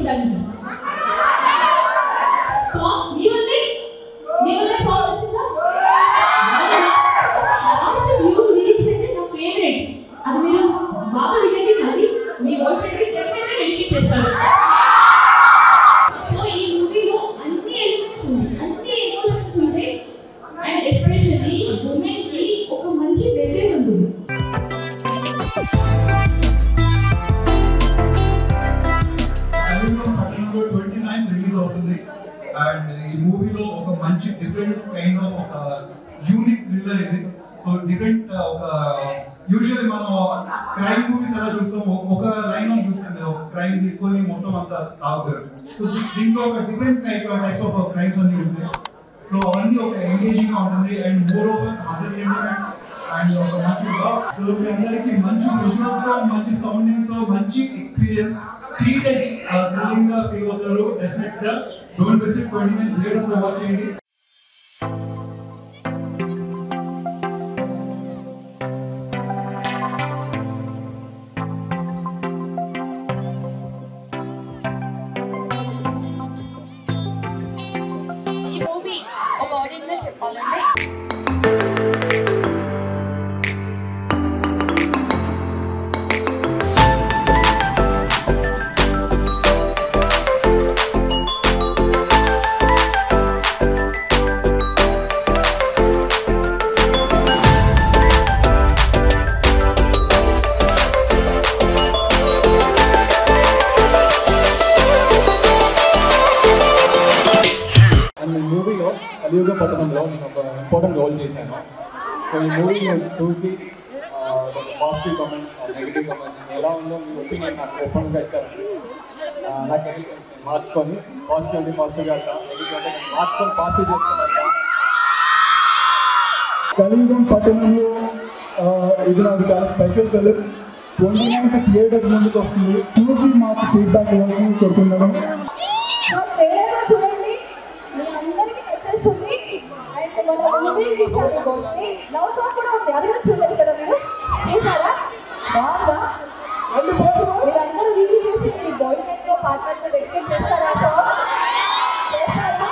వచ్చిందండి. సో మీ వల్లే సాంగ్ వచ్చిందా? లాస్ట్ వ్యూ లిరిక్స్ అయితే నా ఫేవరెట్. అది మీరు బాగా వినండి, మళ్ళీ మీ గర్ల్ ఫ్రెండ్కి డెఫినెట్గా డెడికేట్ చేస్తారు. సో ఈ మూవీలో అన్ని ఎలిమెంట్స్ ఉన్నాయి, అన్ని ఎమోషన్స్ ఉంటాయి, అండ్ ఎస్పెషల్లీ ఉమెన్కి ఒక మంచి మెసేజ్ ఉంటుంది. రిలీజ్ అవుతుంది అండ్ ఈ మూవీలో ఒక మంచి డిఫరెంట్ కైండ్ ఆఫ్ ఒక యూనిక్ థ్రిల్లర్ ఇది. సో డిఫరెంట్ ఒక యూజువల్లీ మనం క్రైమ్ మూవీస్ ఎలా చూస్తాం, ఒక లైన్ ఆఫ్ చూస్తాం కదా, ఒక క్రైమ్ తీసుకొని మొత్తం అంతా తాగుతారు. సో దీంట్లో ఒక డిఫరెంట్ టైప్స్ ఆఫ్ క్రైమ్స్ అన్ని ఉంటాయి. సో అవన్నీ ఒక ఎంగేజింగ్ గా ఉంటుంది and more over other sentiment and ఒక మంచి డాగ్. సో మీ అందరికీ మంచి విజువల్ తో, మంచి సౌండింగ్ తో, మంచి ఎక్స్పీరియన్స్, సీట్ ఎడ్జ్ థ్రిల్లింగ్ గా ఫీల్ అవుతారు. డెఫినెట్ గా డోంట్ మిస్ ఇట్. 29 థియేటర్స్ లో వాచ్ చేయండి. ఈ మూవీ ఒక ఆడియన్స్ గా చెప్పాలంటే మూవీలో కలియుగ పట్టణంలో నేను ఒక ఇంపార్టెంట్ రోల్ చేశాను. సో ఈ మూవీ చూసి పాజిటివ్ కామెంట్, నెగిటివ్ కామెంట్ ఎలా ఉందో మీ ఒపీనియన్ నాకు ఓపెన్గా ఇచ్చారండి. నా కెరీర్ మార్చుకొని పాజిటివ్గా వెళ్తా, నెగిటివ్ అంటే నేను మార్చుకొని పాజిటివ్ చేసుకున్నా. కలియుగం పట్టణంలో ఇది నాకు చాలా స్పెషల్ ఫిలిం. 29th థియేటర్ ముందుకు వస్తుంది. చూసి మాకు ఫీడ్బ్యాక్ ఇవ్వాల్సింది కోరుతున్నాను. చూడండి, మీ అందరికీ నచ్చేస్తుంది. అండ్ మన మూవీ విషయానికి వస్తే లవ్ సాంగ్ కూడా ఉంది, అది కూడా చూడలేదు కదా మీరు? చూసారా? బాగుందా? మీరందరూ రివ్యూ చేసి మీ బాయ్ ఫ్రెండ్తో పార్ట్నర్తో డెడికేట్ చేస్తారా సాంగ్? చేస్తారా?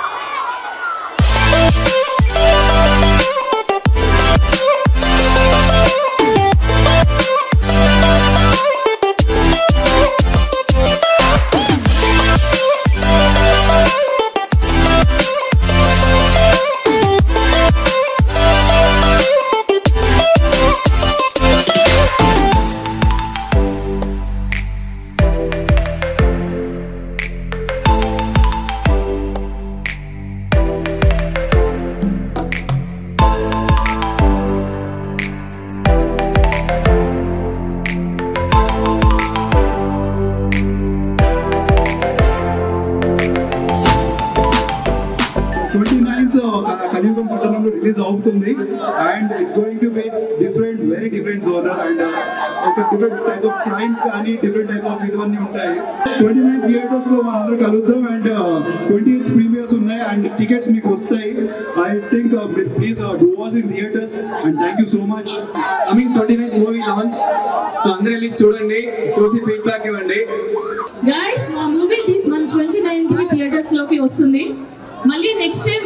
కలియుగం పట్టణంలో రిలీజ్ అవుతుంది and it's going to be different, very different genre and ఒక డిఫరెంట్ టైప్ ఆఫ్ క్రైమ్స్ కానీ డిఫరెంట్ టైప్ ఆఫ్ ఇవన్నీ ఉంటాయి. 29 థియేటర్స్ లో మనందరూ కలుద్దాం అండ్ 28th ప్రీమియర్స్ ఉన్నాయి అండ్ టికెట్స్ మీకు వస్తాయి. I think please do watch in theatres and thank you so much. Coming 29th movie launch. So అందరూ వెళ్ళి చూడండి, చూసి ఫీడ్బ్యాక్ ఇవ్వండి. గైస్, మా మూవీ మన 29th థియేటర్స్ లోకి వస్తుంది. మళ్ళీ నెక్స్ట్ టైం